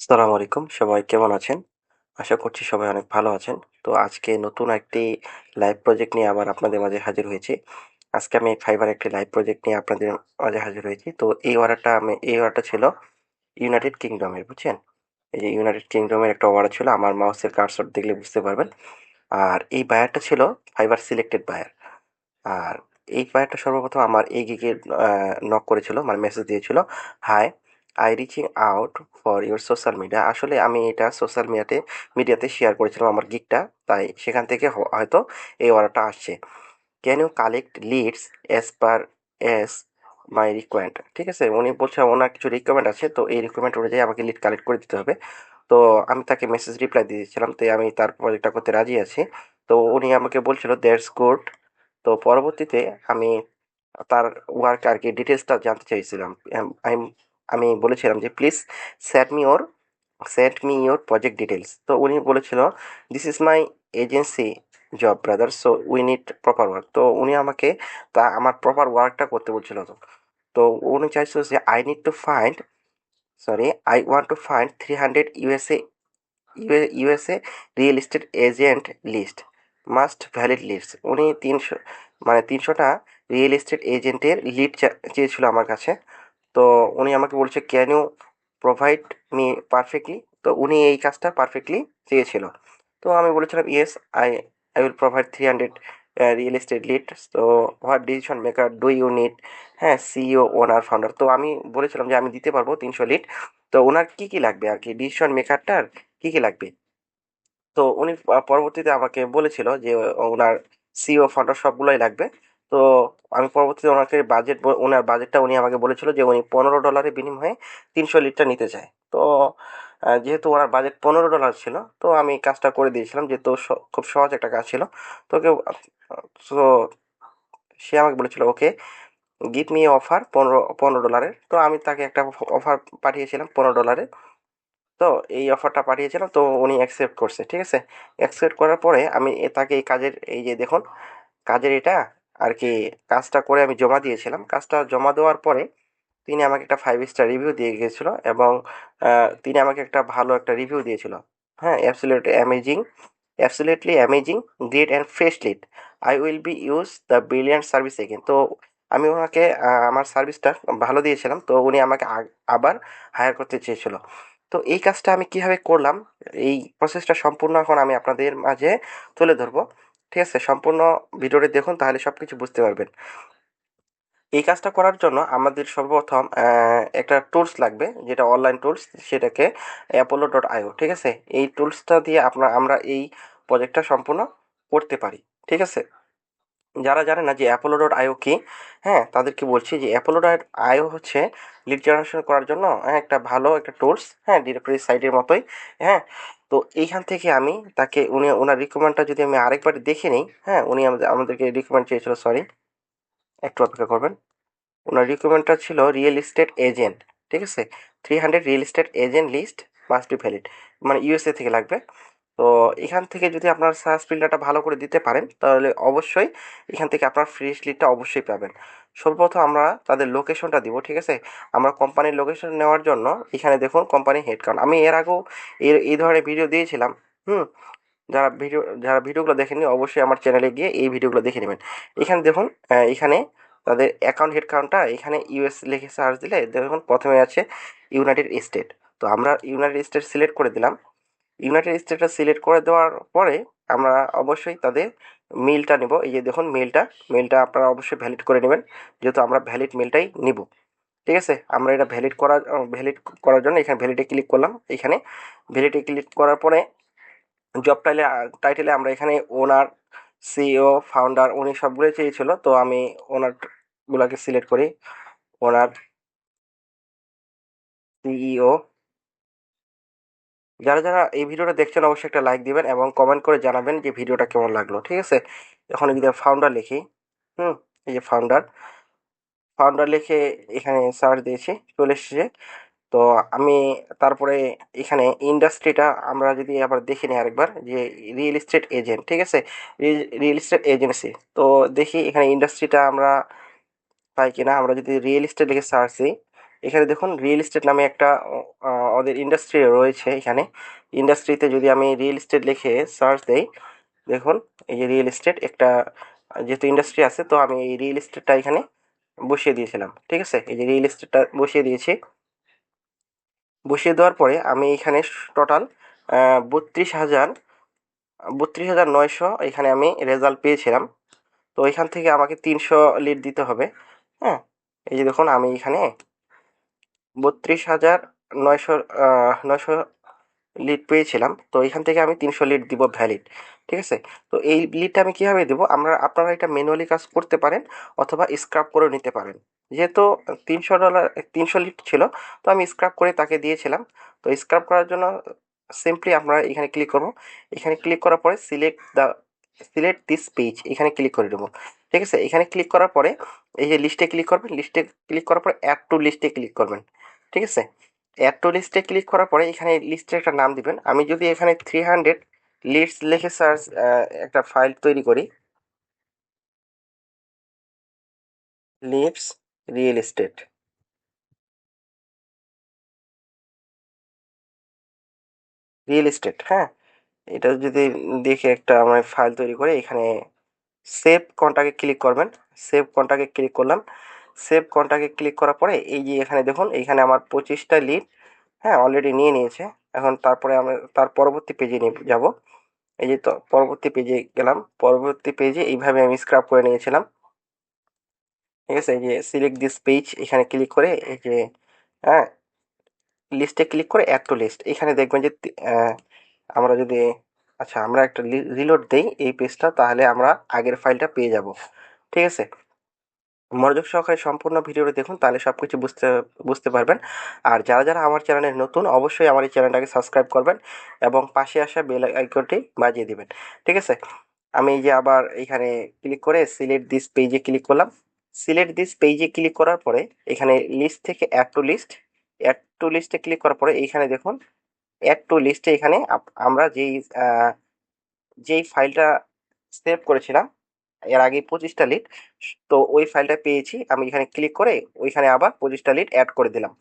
আসসালামু আলাইকুম, সবাই কেমন আছেন? আশা করছি সবাই অনেক ভালো আছেন। তো আজকে নতুন একটি লাইভ প্রজেক্ট নিয়ে আবার আপনাদের মাঝে হাজির হয়েছি। আজকে আমি ফাইবার একটি লাইভ প্রজেক্ট নিয়ে আপনাদের মাঝে হাজির হয়েছি। তো এই অর্ডারটা ছিল ইউনাইটেড কিংডমের, বুঝছেন? এই যে ইউনাইটেড কিংডমের একটা অর্ডার ছিল, আমার মাউসের কার্সর দেখলে বুঝতে পারবেন। আর এই বায়ারটা ছিল ফাইবার সিলেক্টেড বায়ার। আর এই বায়ারটা সর্বপ্রথম আমার এই গিগে নক করেছিল, মানে মেসেজ দিয়েছিল, hi, I reaching out for your social media. আসলে আমি এটা সোশ্যাল মিডিয়াতে শেয়ার করেছিলাম আমার গিগটা, তাই সেখান থেকে হয়তো এই অর্ডারটা আসছে। Can you collect leads as per as my requirement? ঠিক আছে, উনি বলছে ওনার কিছু রিকোয়ারমেন্ট আছে, তো এই রিকোয়ারমেন্ট অনুযায়ী আমাকে লিড কালেক্ট করে দিতে হবে। তো আমি তাকে মেসেজ রিপ্লাই দিয়েছিলাম, তো আমি তার প্রজেক্টটা করতে রাজি আছি। তো উনি আমাকে বলছিল দ্যাটস গুড। তো পরবর্তীতে আমি তার ওয়ার্ক আর কি ডিটেলসটা জানতে চাইছিলাম। আমি আমি বলেছিলাম যে please send me or send me your project details. তো উনি বলেছিল this is my agency job brother, so we need proper work. তো উনি আমাকে আমার প্রপার ওয়ার্কটা করতে বলছিল। তো উনি চাইছিল যে I need to find, sorry, I want to find 300 USA real estate agent list, must valid list. উনি 300টা রিয়েল এস্টেট এজেন্টের লিড চেয়েছিল আমার কাছে। তো উনি আমাকে বলছে can you provide me perfectly. তো উনি এই কাজটা পারফেক্টলি চেয়েছিল। তো আমি বলেছিলাম yes, I I will provide 300 real estate lead. তো what decision maker do you need? হ্যাঁ, সিইও, ওনার, ফাউন্ডার। তো আমি বলেছিলাম যে আমি দিতে পারবো 300 লিড। তো ওনার কি কি লাগবে আর কি, ডিসিশন মেকারটার কি কি লাগবে। তো উনি পরবর্তীতে আমাকে বলেছিল যে ওনার সিইও, ফাউন্ডার সবগুলোই লাগবে। তো আমি পরবর্তীতে ওনাকে ওনার বাজেটটা উনি আমাকে বলেছিল যে উনি $15 বিনিময়ে 300 লিটার নিতে চায়। তো যেহেতু ওনার বাজেট $15 ছিল, তো আমি কাজটা করে দিয়েছিলাম, যেহেতু খুব সহজ একটা কাজ ছিল। তো ওকে, তো সে আমাকে বলেছিল ওকে গিভ মি অফার $15। তো আমি তাকে একটা অফার পাঠিয়েছিলাম $15। তো এই অফারটা পাঠিয়েছিলাম, তো উনি অ্যাকসেপ্ট করছে, ঠিক আছে। অ্যাকসেপ্ট করার পরে আমি তাকে এই কাজের, এই যে দেখুন কাজের এটা আর কি, কাজটা করে আমি জমা দিয়েছিলাম। কাজটা জমা দেওয়ার পরে তিনি আমাকে একটা 5 স্টার রিভিউ দিয়ে গিয়েছিল, এবং তিনি আমাকে একটা ভালো একটা রিভিউ দিয়েছিল। হ্যাঁ, absolutely amazing, great and fresh lead, I will be use the brilliant service again. তো আমি ওনাকে আমার সার্ভিসটা ভালো দিয়েছিলাম, তো উনি আমাকে আবার হায়ার করতে চেয়েছিল। তো এই কাজটা আমি কিভাবে করলাম, এই প্রসেসটা সম্পূর্ণ এখন আমি আপনাদের মাঝে তুলে ধরবো। ঠিক আছে, সম্পূর্ণ ভিডিওটি দেখুন, তাহলে সব কিছু বুঝতে পারবেন। এই কাজটা করার জন্য আমাদের সর্বপ্রথম একটা টুলস লাগবে, যেটা অনলাইন টুলস, সেটাকে apollo.io। ঠিক আছে, এই টুলসটা দিয়ে আমরা এই প্রজেক্টটা সম্পূর্ণ করতে পারি। ঠিক আছে, যারা জানে না যে apollo.io কি, হ্যাঁ তাদেরকে বলছি যে apollo.io হচ্ছে লিড জেনারেশন করার জন্য একটা ভালো একটা টুলস, হ্যাঁ, ডিরেক্টরি সাইটের মতোই। হ্যাঁ, তো এইখান থেকে আমি তাকে ওনার রিকমেন্ডটা যদি আমি আরেকবার দেখে নিই। হ্যাঁ, উনি আমাদেরকে রিকমেন্ড চেয়েছিল, সরি, একটু অপেক্ষা করবেন। ওনার রিকোয়ারমেন্টটা ছিল রিয়েল এস্টেট এজেন্ট। ঠিক আছে, 300 real estate agent list must be valid, মানে ইউএসএ থেকে লাগবে। তো এখান থেকে যদি আপনার সার্চ ফিল্টারটা ভালো করে দিতে পারেন, তাহলে অবশ্যই এখান থেকে আপনার ফ্রেশ লিডটা অবশ্যই পাবেন। সর্বপ্রথম আমরা তাদের লোকেশনটা দিব। ঠিক আছে, আমরা কোম্পানির লোকেশন নেওয়ার জন্য এখানে দেখুন কোম্পানি হেডকাউন্ট, আমি এর আগেও এই ধরনের ভিডিও দিয়েছিলাম। হুম, যারা ভিডিওগুলো দেখেননি অবশ্যই আমার চ্যানেলে গিয়ে এই ভিডিওগুলো দেখে নেবেন। এখানে দেখুন, এখানে তাদের অ্যাকাউন্ট হেড কাউন্টটা, এখানে ইউএস লিখে সার্চ দিলে দেখুন প্রথমে আছে ইউনাইটেড স্টেট। তো আমরা ইউনাইটেড স্টেট সিলেক্ট করে দিলাম। ইউনাইটেড স্টেটটা সিলেক্ট করে দেওয়ার পরে আমরা অবশ্যই তাদের মেলটা নেব। এই যে দেখুন মেলটা আপনারা অবশ্যই ভ্যালিড করে নেবেন, যেহেতু আমরা ভ্যালিড মেলটাই নিব। ঠিক আছে, আমরা এটা ভ্যালিড করার জন্য এখানে ভ্যালিডে ক্লিক করলাম। এখানে ভ্যালিডে ক্লিক করার পরে জব টাইটেলে আমরা এখানে ওনার, সিইও, ফাউন্ডার, উনি সবগুলোই চেয়েছিল। তো আমি ওনার গুলাকে সিলেক্ট করি, ওনার, সিইও। যারা এই ভিডিওটা দেখছেন অবশ্যই একটা লাইক দিবেন এবং কমেন্ট করে জানাবেন যে ভিডিওটা কেমন লাগলো। ঠিক আছে, এখন যদি ফাউন্ডার লিখি, হুম, এই যে ফাউন্ডার লিখে এখানে সার্চ দিয়েছি, চলে এসেছে। তো আমি তারপরে এখানে ইন্ডাস্ট্রিটা আমরা যদি আবার দেখে নিই আরেকবার, যে রিয়েল এস্টেট এজেন্ট। ঠিক আছে, রিয়েল এস্টেট এজেন্সি। তো দেখি এখানে ইন্ডাস্ট্রিটা আমরা পাই কিনা। আমরা যদি রিয়েল এস্টেট লিখে সার্চ দিই, এখানে দেখুন রিয়েল এস্টেট নামে একটা ওদের ইন্ডাস্ট্রি রয়েছে এখানে। ইন্ডাস্ট্রিতে যদি আমি রিয়েল এস্টেট লিখে সার্চ দেই, দেখুন এই যে রিয়েল এস্টেট একটা, যেহেতু ইন্ডাস্ট্রি আছে তো আমি এই রিয়েল এস্টেটটা এখানে বসিয়ে দিয়েছিলাম। ঠিক আছে, এই যে রিয়েল এস্টেটটা বসিয়ে দিয়েছি। বসিয়ে দেওয়ার পরে আমি এখানে টোটাল 32,000 32,900 এখানে আমি রেজাল্ট পেয়েছিলাম। তো এখান থেকে আমাকে 300 লিড দিতে হবে। হ্যাঁ, এই যে দেখুন আমি এখানে 32,900 900 লিড পেয়েছিলাম। তো এখান থেকে আমি 300 লিড দিব ভ্যালিড। ঠিক আছে, তো এই লিডটা আমি কীভাবে দেবো, আপনারা এটা ম্যানুয়ালি কাজ করতে পারেন অথবা স্ক্রাব করে নিতে পারেন। যেহেতু $300 300 লিড ছিল, তো আমি স্ক্রাব করে তাকে দিয়েছিলাম। তো স্ক্রাব করার জন্য সিম্পলি আমরা এখানে ক্লিক করব। এখানে ক্লিক করার পরে সিলেক্ট দিস পেজ এখানে ক্লিক করে দেবো। ঠিক আছে, এখানে ক্লিক করার পরে এই যে লিস্টে ক্লিক করবেন, লিস্টে ক্লিক করার পরে অ্যাড টু লিস্টে ক্লিক করবেন। ঠিক আছে, অ্যাড টু লিস্টে ক্লিক করার পরে এখানে লিস্টের একটা নাম দিবেন। আমি যদি এখানে 300 লিস্ট লিখে সার্চ একটা ফাইল তৈরি করি, লিডস রিয়েল এস্টেট, হ্যাঁ, এটা যদি দেখে একটা আমার ফাইল তৈরি করে এখানে সেভ কন্টাক্টে ক্লিক করবেন। সেভ কন্টাক্টে ক্লিক করলাম। সেভ কন্টাক্টে ক্লিক করার পরে এই যে এখানে দেখুন এখানে আমার 25টা লিড, হ্যাঁ, অলরেডি নিয়ে নিয়েছে। এখন তারপরে আমরা তার পরবর্তী পেজে নিয়ে যাব। এই যে তো পরবর্তী পেজে গেলাম। পরবর্তী পেজে এইভাবে আমি স্ক্রাব করে নিয়েছিলাম। ঠিক আছে, এই যে সিলেক্ট দিস পেজ এখানে ক্লিক করে এই যে, হ্যাঁ, লিস্টে ক্লিক করে অ্যাড টু লিস্ট এখানে দেখবেন যে আমরা যদি, আচ্ছা, আমরা একটা রিলোড দেই এই পেজটা, তাহলে আমরা আগের ফাইলটা পেয়ে যাব। ঠিক আছে, মনোযোগ সহকারে সম্পূর্ণ ভিডিওটা দেখুন, তাহলে সব কিছু বুঝতে বুঝতে পারবেন। আর যারা আমার চ্যানেলে নতুন, অবশ্যই আমার এই চ্যানেলটাকে সাবস্ক্রাইব করবেন এবং পাশে আসা বেল আইকনটি বাজিয়ে দিবেন। ঠিক আছে, আমি এই যে আবার এখানে ক্লিক করে সিলেক্ট দিস পেজে ক্লিক করলাম। সিলেক্ট দিস পেজে ক্লিক করার পরে এখানে লিস্ট থেকে অ্যাড টু লিস্টে ক্লিক করার পরে এইখানে দেখুন অ্যাড টু লিস্টে এখানে আমরা যেই ফাইলটা সেভ করেছিলাম এর আগে 25টা লিড, তো ওই ফাইলটা পেয়েছি। আমি এখানে ক্লিক করে ওইখানে আবার 25টা লিড অ্যাড করে দিলাম।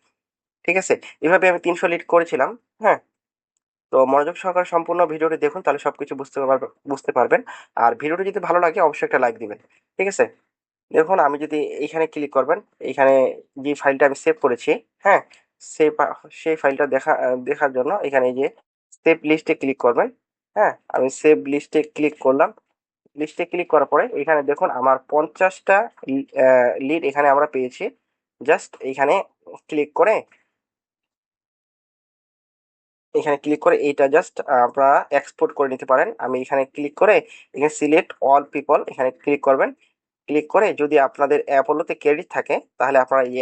ঠিক আছে, এভাবে আমি 300 লিড করেছিলাম। হ্যাঁ, তো মনোযোগ সহকারে সম্পূর্ণ ভিডিওটি দেখুন, তাহলে সবকিছু বুঝতে পারবেন। আর ভিডিওটি যদি ভালো লাগে অবশ্যই একটা লাইক দিবেন। ঠিক আছে, দেখুন আমি যদি এইখানে ক্লিক করবেন, এইখানে যে ফাইলটা আমি সেভ করেছি, হ্যাঁ, সেই সেই ফাইলটা দেখার জন্য এখানে এই যে সেভ লিস্টে ক্লিক করবেন। হ্যাঁ, আমি সেভ লিস্টে ক্লিক করলাম। লিস্টে ক্লিক করার পরে এখানে দেখুন আমার 50টা লিড এখানে আমরা পেয়েছি। জাস্ট এইখানে ক্লিক করে এইটা জাস্ট আপনারা এক্সপোর্ট করে নিতে পারেন। আমি এখানে ক্লিক করে এখানে সিলেক্ট অল পিপল এখানে ক্লিক করবেন। ক্লিক করে যদি আপনাদের অ্যাপোলোতে ক্রেডিট থাকে তাহলে আপনারা এই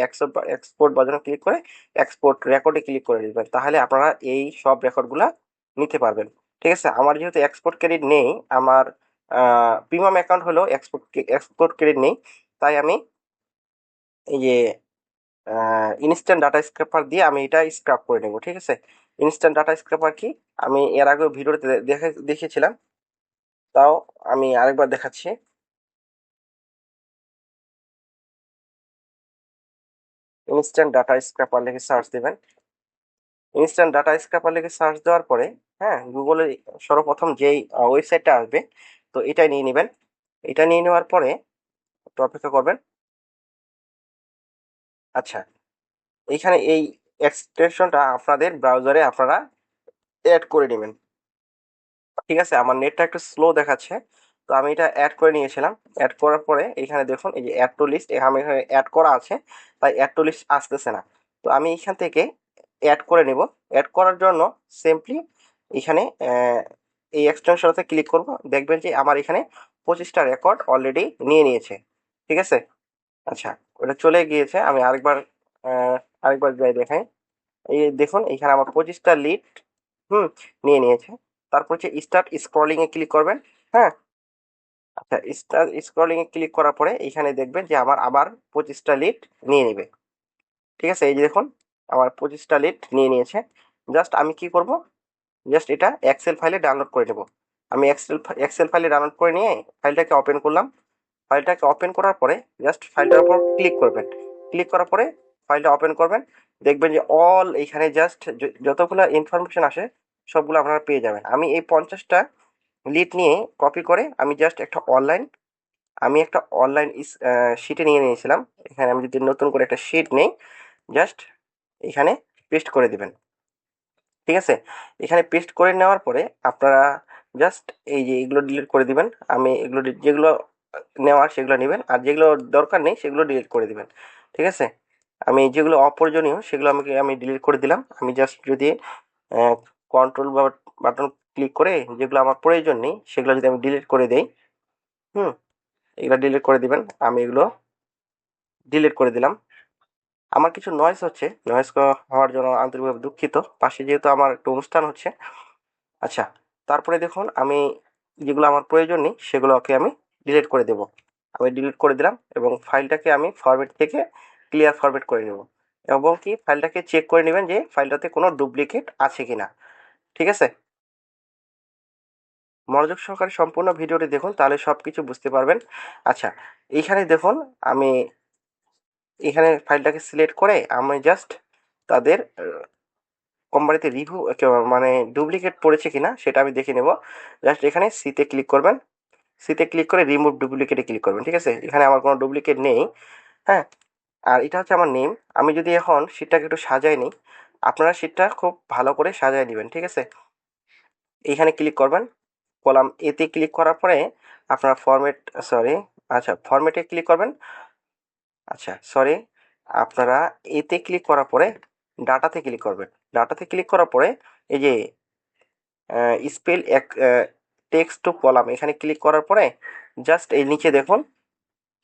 এক্সপোর্ট বাটনে ক্লিক করে এক্সপোর্ট রেকর্ডে ক্লিক করে দিবেন, তাহলে আপনারা এই সব রেকর্ডগুলা নিতে পারবেন। ঠিক আছে, আমার যেহেতু এক্সপোর্ট ক্রেডিট নেই, আমার প্রিমিয়াম অ্যাকাউন্ট হলেও এক্সপোর্ট ক্রেডিট নেই, তাই আমি এই যে ইনস্ট্যান্ট ডাটা স্ক্র্যাপার দিয়ে আমি এটা স্ক্রাব করে নেব। ঠিক আছে, ইনস্ট্যান্ট ডাটা স্ক্র্যাপার কি, আমি এর আগেও ভিডিওতে দেখেছিলাম, তাও আমি আরেকবার দেখাচ্ছি। ইনস্ট্যান্ট ডাটা স্ক্র্যাপার লিখে সার্চ দেবেন। ইনস্ট্যান্ট ডাটা স্ক্র্যাপার লিখে সার্চ দেওয়ার পরে, হ্যাঁ, গুগলে সর্বপ্রথম যেই ওয়েবসাইটটা আসবে, তো এটাই নিয়ে নেবেন। এটা নিয়ে নেওয়ার পরে একটু অপেক্ষা করবেন। আচ্ছা, এইখানে এই এক্সটেনশনটা আপনাদের ব্রাউজারে আপনারা অ্যাড করে নেবেন। ঠিক আছে, আমার নেটটা একটু স্লো দেখাচ্ছে, তো আমি এটা অ্যাড করে নিয়েছিলাম। অ্যাড করার পরে এখানে দেখুন এই যে অ্যাড টু লিস্ট আমি এখানে অ্যাড করা আছে, তাই অ্যাড টু লিস্ট আসতেছে না। তো আমি এখান থেকে অ্যাড করে নেব। অ্যাড করার জন্য সিম্পলি এখানে এই এক্সটেনশনতে ক্লিক করব, দেখবেন যে আমার এখানে 25টা রেকর্ড অলরেডি নিয়ে নিয়েছে। ঠিক আছে, আচ্ছা, ওটা চলে গিয়েছে। আমি আরেকবার যাই দেখাই। এই দেখুন এখানে আমার 25টা লিড হুম নিয়ে নিয়েছে। তারপর হচ্ছে স্টার্ট স্ক্রলিং এ ক্লিক করবেন। হ্যাঁ, আচ্ছা, স্টার্ট স্ক্রলিং এ ক্লিক করার পরে এখানে দেখবেন যে আমার আবার 25টা লিড নিয়ে নেবে। ঠিক আছে, এই যে দেখুন আমার 25টা লিড নিয়ে নিয়েছে। জাস্ট আমি কি করব, জাস্ট এটা এক্সেল ফাইলে ডাউনলোড করে নেব। আমি এক্সেল ফাইলে ডাউনলোড করে নিয়ে ফাইলটাকে ওপেন করলাম। ফাইলটাকে ওপেন করার পরে জাস্ট ফাইলটার উপর ক্লিক করবেন। ক্লিক করার পরে ফাইলটা ওপেন করবেন, দেখবেন যে অল এইখানে জাস্ট যতগুলো ইনফরমেশন আসে সবগুলো আপনারা পেয়ে যাবেন। আমি এই 50টা লিড নিয়ে কপি করে আমি একটা অনলাইন শিটে নিয়ে নিয়েছিলাম। এখানে আমি যদি নতুন করে একটা শিট নেই, জাস্ট এখানে পেস্ট করে দিবেন। ঠিক আছে, এখানে পেস্ট করে নেওয়ার পরে আপনারা জাস্ট এই যে এগুলো ডিলিট করে দিবেন। আমি এগুলো যেগুলো নেওয়ার সেগুলো নেবেন, আর যেগুলো দরকার নেই সেগুলো ডিলিট করে দিবেন। ঠিক আছে, আমি যেগুলো অপ্রয়োজনীয় সেগুলো আমি ডিলিট করে দিলাম। আমি জাস্ট যদি কন্ট্রোল বাটন ক্লিক করে যেগুলো আমার প্রয়োজন নেই সেগুলো যদি আমি ডিলিট করে দেই, হুম, এগুলো ডিলিট করে দিবেন। আমি এগুলো ডিলিট করে দিলাম। আমার কিছু নয়েজ হচ্ছে, নয়েজ হওয়ার জন্য আন্তরিকভাবে দুঃখিত। পাশে যেহেতু আমার একটু অনুষ্ঠান হচ্ছে। আচ্ছা, তারপরে দেখুন আমি যেগুলো আমার প্রয়োজন নেই সেগুলোকে আমি ডিলিট করে দেব। আমি ডিলিট করে দিলাম এবং ফাইলটাকে আমি ফরম্যাট থেকে ক্লিয়ার ফরম্যাট করে নেব, এবং কি ফাইলটাকে চেক করে নেবেন যে ফাইলটাতে কোনো ডুপ্লিকেট আছে কিনা। ঠিক আছে, মনোযোগ সহকারে সম্পূর্ণ ভিডিওটি দেখুন, তাহলে সব কিছু বুঝতে পারবেন। আচ্ছা, এইখানে দেখুন আমি এখানে ফাইলটাকে সিলেক্ট করে আমি জাস্ট তাদের কোম্পানিতে রিভিউ মানে ডুপ্লিকেট পড়েছে কিনা সেটা আমি দেখে নেব। জাস্ট এখানে সিতে ক্লিক করবেন, সিতে ক্লিক করে রিমুভ ডুপ্লিকেটে ক্লিক করবেন। ঠিক আছে, এখানে আমার কোনো ডুপ্লিকেট নেই। হ্যাঁ, আর এটা হচ্ছে আমার নেম। আমি যদি এখন শীটটাকে একটু সাজাই নিই, আপনারা শীটটা খুব ভালো করে সাজায় নেবেন। ঠিক আছে, এইখানে ক্লিক করবেন, কলাম এতে ক্লিক করার পরে আপনার ফরম্যাটে ক্লিক করবেন। আচ্ছা সরি, আপনারা এতে ক্লিক করার পরে ডাটাতে ক্লিক করবেন। ডাটাতে ক্লিক করার পরে এই যে স্পেল এক টেক্সট টু কলাম এখানে ক্লিক করার পরে জাস্ট এই নিচে দেখুন,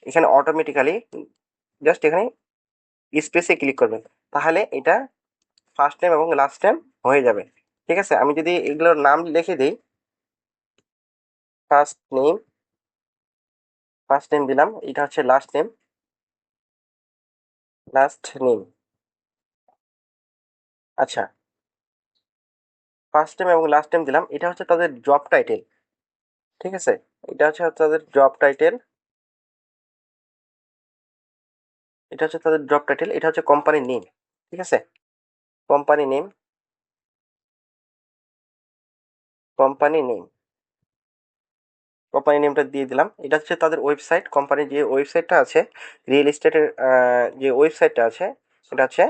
এখানে অটোমেটিক্যালি জাস্ট এখানে স্পেসে ক্লিক করবেন, তাহলে এটা ফার্স্ট নেম এবং লাস্ট নেম হয়ে যাবে। ঠিক আছে, আমি যদি এগুলোর নাম লিখে দিই, ফার্স্ট নেম, ফার্স্ট নেম দিলাম, এটা হচ্ছে লাস্ট নেম, লাস্ট নেম। আচ্ছা, ফার্স্ট নেম এবং লাস্ট নেম দিলাম, এটা হচ্ছে তাদের জব টাইটেল। ঠিক আছে, এটা হচ্ছে তাদের জব টাইটেল, এটা হচ্ছে তাদের জব টাইটেল, এটা হচ্ছে কোম্পানির নেম। ঠিক আছে, company name, company name, company নেমটা দিয়ে দিলাম। এটা হচ্ছে তাদের ওয়েবসাইট, কোম্পানির যে ওয়েবসাইটটা আছে, রিয়েল এস্টেটের যে ওয়েবসাইটটা আছে সেটা হচ্ছে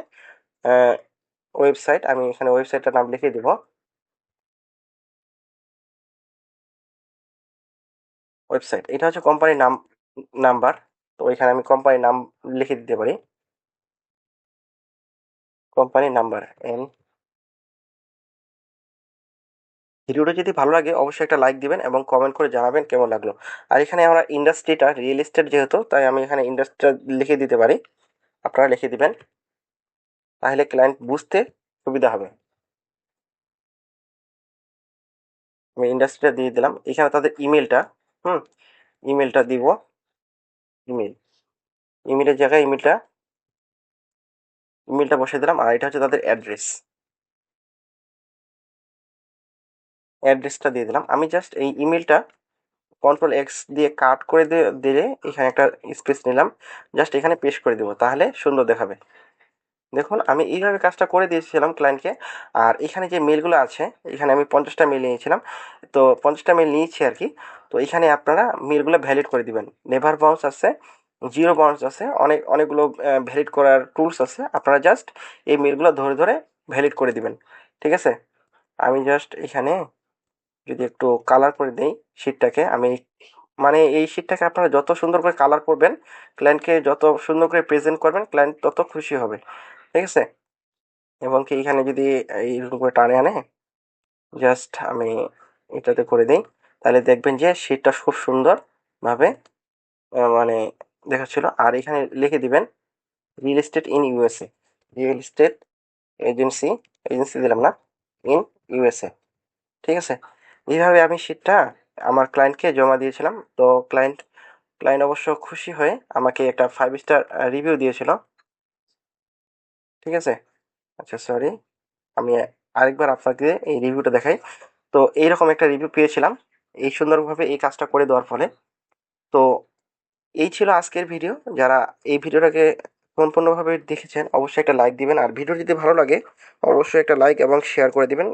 ওয়েবসাইট। আমি এখানে ওয়েবসাইটটার নাম লিখে দিব, ওয়েবসাইট। এটা হচ্ছে কোম্পানির নাম, নাম্বার। তো এখানে আমি কোম্পানির নাম লিখে দিতে পারি, কোম্পানির নাম্বার এন। ভিডিওটা যদি ভালো লাগে অবশ্যই একটা লাইক দিবেন এবং কমেন্ট করে জানাবেন কেমন লাগলো। আর এখানে আমরা ইন্ডাস্ট্রিটা রিয়েল এস্টেট যেহেতু, তাই আমি এখানে ইন্ডাস্ট্রিটা লিখে দিতে পারি, আপনারা লিখে দিবেন, তাহলে ক্লায়েন্ট বুঝতে সুবিধা হবে। আমি ইন্ডাস্ট্রিটা দিয়ে দিলাম, এখানে তাদের ইমেলটা, হুম, ইমেলটা দিব, ইমেল, ইমেলের জায়গায় ইমেলটা বসিয়ে দিলাম। আর এটা হচ্ছে তাদের অ্যাড্রেস, অ্যাড্রেসটা দিয়ে দিলাম। আমি জাস্ট এই ইমেলটা কন্ট্রোল এক্স দিয়ে কাট করে দিলে এখানে একটা স্পেস নিলাম, জাস্ট এখানে পেস্ট করে দেবো, তাহলে সুন্দর দেখাবে। দেখুন আমি এইভাবে কাজটা করে দিয়েছিলাম ক্লায়েন্টকে। আর এখানে যে মেলগুলো আছে, এখানে আমি 50টা মেল নিয়েছিলাম, তো 50টা মেল নিয়েছি আর কি। তো এখানে আপনারা মেলগুলো ভ্যালিড করে দিবেন, নেভার বাউন্স আছে, জিরো বাউন্স আছে, অনেকগুলো ভ্যালিড করার টুলস আছে, আপনারা জাস্ট এই মেলগুলো ধরে ধরে ভ্যালিড করে দিবেন। ঠিক আছে, আমি জাস্ট এখানে যদি একটু কালার করে দিই শীটটাকে, আমি মানে এই শীটটাকে আপনারা যত সুন্দর করে কালার করবেন, ক্লায়েন্টকে যত সুন্দর করে প্রেজেন্ট করবেন, ক্লায়েন্ট তত খুশি হবে। ঠিক আছে, এবং কি এখানে যদি এইরকম করে টানে আনে, জাস্ট আমি এটাতে করে দিই, তাহলে দেখবেন যে শীটটা খুব সুন্দরভাবে মানে দেখাচ্ছিল। আর এখানে লিখে দিবেন real estate in USA, real estate agency, agency দিলাম না, ইন ইউএসএ। ঠিক আছে, এইভাবে আমি শীটটা আমার ক্লায়েন্টকে জমা দিয়েছিলাম। তো ক্লায়েন্ট ক্লায়েন্ট অবশ্য খুশি হয়ে আমাকে একটা 5 স্টার রিভিউ দিয়েছিল। ঠিক আছে, আচ্ছা সরি, আমি আরেকবার আপনাকে এই রিভিউটা দেখাই। তো এইরকম একটা রিভিউ পেয়েছিলাম এই সুন্দরভাবে এই কাজটা করে দেওয়ার ফলে। তো এই ছিল আজকের ভিডিও। যারা এই ভিডিওটাকে সম্পূর্ণভাবে দেখেছেন অবশ্যই একটা লাইক দিবেন, আর ভিডিও যদি ভালো লাগে অবশ্যই একটা লাইক এবং শেয়ার করে দিবেন।